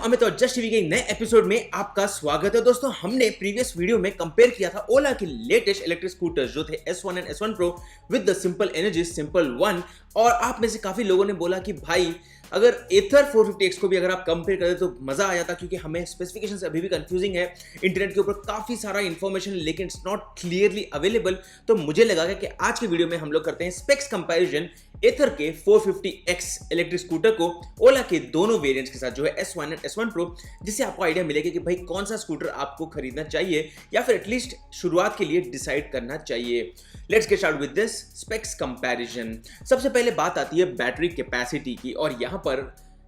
अमित और just TV के नए एपिसोड में आपका स्वागत है। दोस्तों, हमने प्रीवियस वीडियो में कंपेयर किया था ओला के लेटेस्ट इलेक्ट्रिक स्कूटर्स जो थे S1 and S1 Pro with the simple energy simple one. और आप में से काफी लोगों ने बोला कि भाई अगर एथर 450X को भी अगर आप कंपेयर करें तो मजा आ जाता, क्योंकि हमें स्पेसिफिकेशंस अभी भी कंफ्यूजिंग है। इंटरनेट के ऊपर काफी सारा इंफॉर्मेशन लेकिन इट्स नॉट क्लियरली अवेलेबल। तो मुझे लगा कि आज के वीडियो में हम लोग करते हैं स्पेक्स कंपैरिजन एथर के 450X इलेक्ट्रिक स्कूटर को ओला के दोनों वेरिएंट्स के साथ, जो है S1 एंड S1 Pro, जिससे आपको आइडिया मिलेगा कि भाई कौन सा स्कूटर आपको खरीदना चाहिए या फिर एटलीस्ट शुरुआत के लिए डिसाइड करना चाहिए। Let's get start with this specs comparison. सबसे पहले बात आती है बैटरी कैपेसिटी की, और यहां पर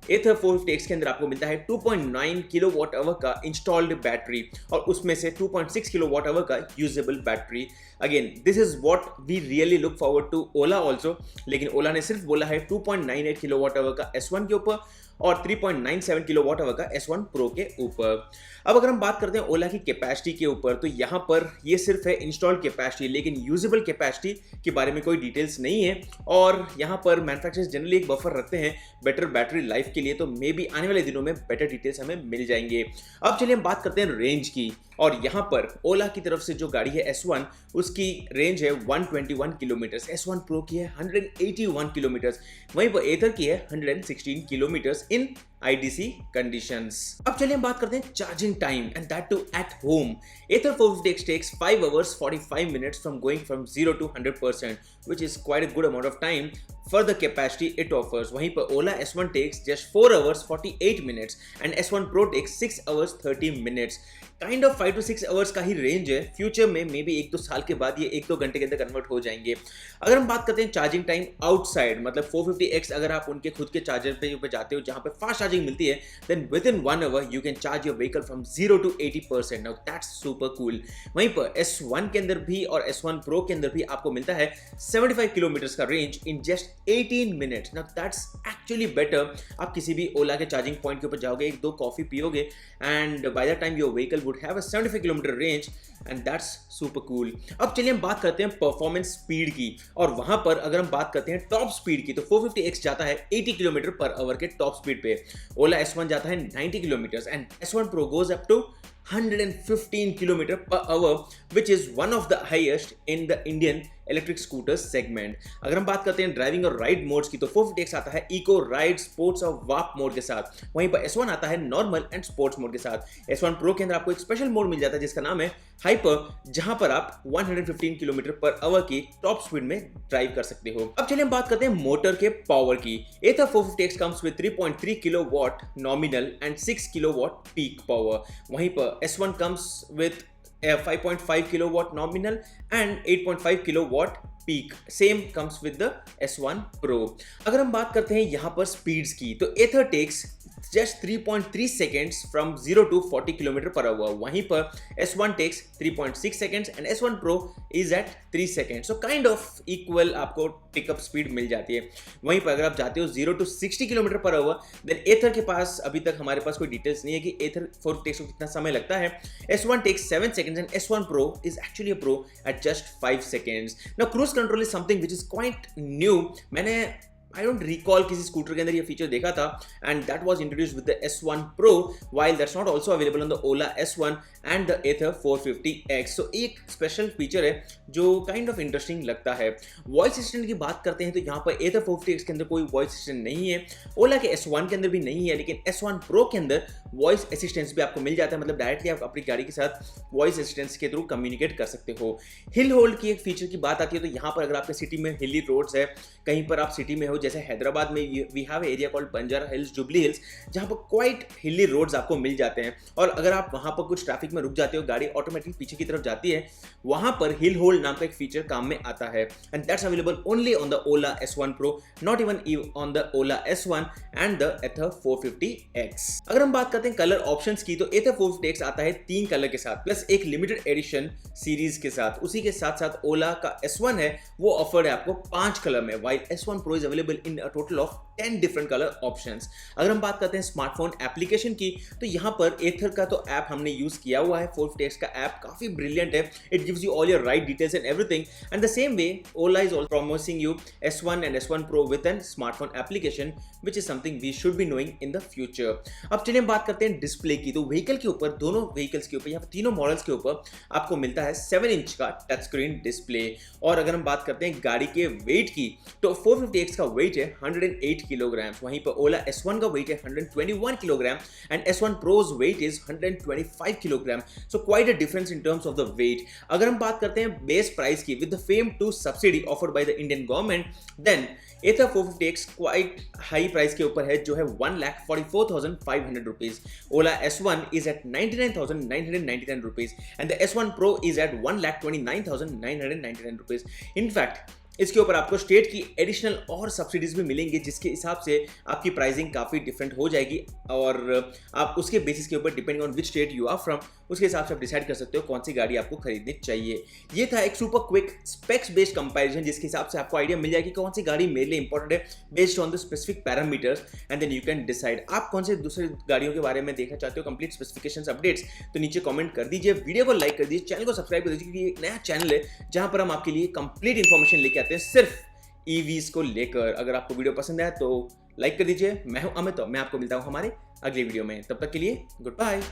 एथर 450X के अंदर आपको मिलता है 2.9 किलोवाट आवर का इंस्टॉल्ड बैटरी और उसमें से 2.6 किलोवाट आवर का usable battery. Again this is what we really look forward to Ola also, लेकिन ओला ने सिर्फ बोला है 2.98 किलोवाट आवर का S1 के ऊपर और 3.97 किलोवाट आवर का S1 Pro के ऊपर। अब अगर हम बात करते हैं ओला की कैपेसिटी के ऊपर, तो यहाँ पर ये सिर्फ है इंस्टॉल्ड कैपेसिटी, लेकिन यूजेबल कैपेसिटी के बारे में कोई डिटेल्स नहीं है। और यहाँ पर मैन्युफैक्चरर्स जनरली एक बफर रखते हैं बेटर बैटरी लाइफ के लिए, तो मे बी आने वाले दिनों में बेटर डिटेल्स हमें मिल जाएंगे। अब चलिए हम बात करते हैं रेंज की, और यहाँ पर ओला की तरफ से जो गाड़ी है S1, उसकी रेंज है 121 किलोमीटर्स, S1 Pro की है 181 किलोमीटर्स, वहीं पर एथर की है 116 किलोमीटर्स इन IDC कंडीशंस। अब चलिए हम बात करते हैं charging time, and that too at home. Ather 450X takes 5 hours 45 minutes from going from 0 to 100%, which is quite a good amount of time for the capacity it offers. वहीं पर ओला S1 takes just 4 hours 48 minutes and S1 Pro takes 6 hours 30 minutes. Kind of 5 to 6 hours का ही range है। Future में may be 1-2 साल के बाद ये 1-2 घंटे के अंदर कन्वर्ट हो जाएंगे। अगर हम बात करते हैं चार्जिंग टाइम आउटसाइड, मतलब 450X अगर आप उनके खुद के चार्जर पे जाते हो जहां पे फास्ट चार्जिंग मिलती है, then within 1 hour you can charge your vehicle from 0 to 80%। Now that's super cool. वहीं पर S1 के अंदर भी और S1 Pro के अंदर भी आपको मिलता है 75 किलोमीटर्स का range in just 18 minutes. Now that's actually better. आप किसी भी ओला के चार्जिंग पॉइंट के ऊपर जाओगे, 1-2 कॉफी पियोगे, and by the time your vehicle would have a 75 kilometre range, and that's super cool. अब चलिए हम बात करते हैं परफॉर्मेंस स्पीड की, और वहां पर अगर हम बात करते हैं टॉप स्पीड की, तो 450X जाता है 80 किलोमीटर पर आवर के टॉप स्पीड पे, ओला S1 जाता है 90 kilometre and S1 Pro goes up to 115 kilometre per hour, which is one of the highest in the Indian electric scooter segment. अगर हम बात करते हैं ड्राइविंग और राइड मोड्स की, तो 450X आता है इको, राइड, स्पोर्ट्स और वाप मोड के साथ, वहीं पर S1 आता है नॉर्मल एंड स्पोर्ट्स मोड के साथ। S1 Pro के अंदर आपको एक स्पेशल मोड मिल जाता है जिसका नाम है हाइपर, जहां पर आप 115 किलोमीटर पर आवर की टॉप स्पीड में ड्राइव कर सकते हो। अब चलिए हम बात करते हैं मोटर के पावर की। एथर 450X comes with 3.3 kilowatt nominal and 6 kilowatt peak power, वहीं पर S1 comes with 5.5 kilowatt nominal and 8.5 kilowatt peak, same comes with the S1 Pro। अगर हम बात करते हैं यहाँ पर स्पीड्स की, तो एथर takes just 3.3 seconds from 0 to 40 km per hour, वहीं पर S1 takes 3.6 seconds and S1 Pro is at 3 seconds, so kind of equal आपको टिकअप स्पीड मिल जाती है। वहीं पर अगर आप जाते हो 0 to 60 km per hour, then एथर के पास अभी तक हमारे पास कोई डिटेल्स नहीं है कि एथर 450X को कितना समय लगता है। S1 takes 7 seconds and S1 Pro is actually a Pro at just 5 seconds. Now cruise control is something which is quite new. मैंने I don't recall किसी स्कूटर के अंदर ये फीचर देखा था, and that was introduced with the S1 Pro, while that's not also available on the Ola S1 and the Ather 450X. So एक special feature है जो काइंड ऑफ इंटरेस्टिंग लगता है। वॉइस असिस्टेंट की बात करते हैं तो यहाँ पर Ather 450X के अंदर कोई वॉइस असिस्टेंट नहीं है, ओला के S1 के अंदर भी नहीं है, लेकिन S1 Pro के अंदर वॉइस असिस्टेंस भी आपको मिल जाता है। मतलब डायरेक्टली आप अपनी गाड़ी के साथ वॉइस असिस्टेंस के थ्रू कम्युनिकेट कर सकते हो। हिल होल्ड की एक फीचर की बात आती है, तो यहाँ पर अगर आपके सिटी में हिली रोड्स है, कहीं पर आप सिटी में हो, जैसे हैदराबाद में we have area called Banjara Hills, Jubilee Hills, जहां पर क्वाइट हिली रोड्स आपको मिल जाते हैं, और अगर आप वहां पर कुछ ट्रैफिक में रुक जाते हो, गाड़ी ऑटोमेटिक पीछे की तरफ जाती है, वहां पर हिल होल्ड नाम का एक फीचर काम में आता है, and that's available only on the Ola S1 Pro, not even on the Ola S1 and the Ather 450X। अगर हम बात करते हैं कलर ऑप्शंस की, तो Ather 450X आता है 3 कलर के साथ प्लस एक लिमिटेड एडिशन सीरीज के साथ। उसी के साथ साथ ओला का S1 है वो ऑफर्ड है आपको 5 कलर में, while S1 Pro is available in a total of 10 different colour options. अगर हम बात करते हैं स्मार्टफोन एप्लीकेशन की, तो यहाँ पर एथर का तो ऐप हमने यूज किया हुआ है। 450x का ऐप काफी ब्रिलियंट है, it gives you all your right details and everything. And the same way Ola is also promoting you S1 and S1 Pro with an smartphone application, which is something we should be knowing in the future। अब चलिए बात करते हैं display की। तो vehicle के ऊपर, दोनों व्हीकल्स के ऊपर, यहाँ पर तीनों मॉडल्स के ऊपर आपको मिलता है 7 इंच का टच स्क्रीन डिस्प्ले। और अगर हम बात करते हैं गाड़ी के वेट की, तो 450x का वेट है 108 किलोग्राम, वहीं पर ओला S1 का वेट है 121 kilogram and S1 Pro's weight is 125 kilogram. So quite a difference in terms of the weight. अगर हम बात करते हैं बेस प्राइस की, with the FAME two subsidy offered by the Indian government, then Ather 450x quite high price के ऊपर है, जो है 1,44,500 rupees. Ola S1 is at 99,999 rupees and the S1 Pro is at 1,29,999 rupees। In fact, इसके ऊपर आपको state की एडिशनल और सब्सिडीज भी मिलेंगे, जिसके हिसाब से आपकी प्राइसिंग काफ़ी डिफरेंट हो जाएगी और आप उसके बेसिस के ऊपर, depending on which state you are from, उसके हिसाब से आप डिसाइड कर सकते हो कौन सी गाड़ी आपको खरीदनी चाहिए। ये था एक super quick specs based comparison, जिसके हिसाब से आपको आइडिया मिल जाएगी कौन सी गाड़ी मेरे लिए इंपॉर्टेंट है based on the specific parameters, and then you can decide आप कौन से दूसरे गाड़ियों के बारे में देखना चाहते हो, कंप्लीट स्पेसिफिकेशंस अपडेट्स। तो नीचे कमेंट कर दीजिए, वीडियो को लाइक कर दीजिए, चैनल को सब्सक्राइब कर दीजिए, क्योंकि एक नया चैनल है जहां पर हम आपके लिए कंप्लीट इन्फॉर्मेशन लेके आते हैं सिर्फ ईवीज को लेकर। अगर आपको वीडियो पसंद आया तो लाइक कर दीजिए। मैं हूं अमित, मैं आपको मिलता हूं हमारे अगले वीडियो में। तब तक के लिए गुड बाय।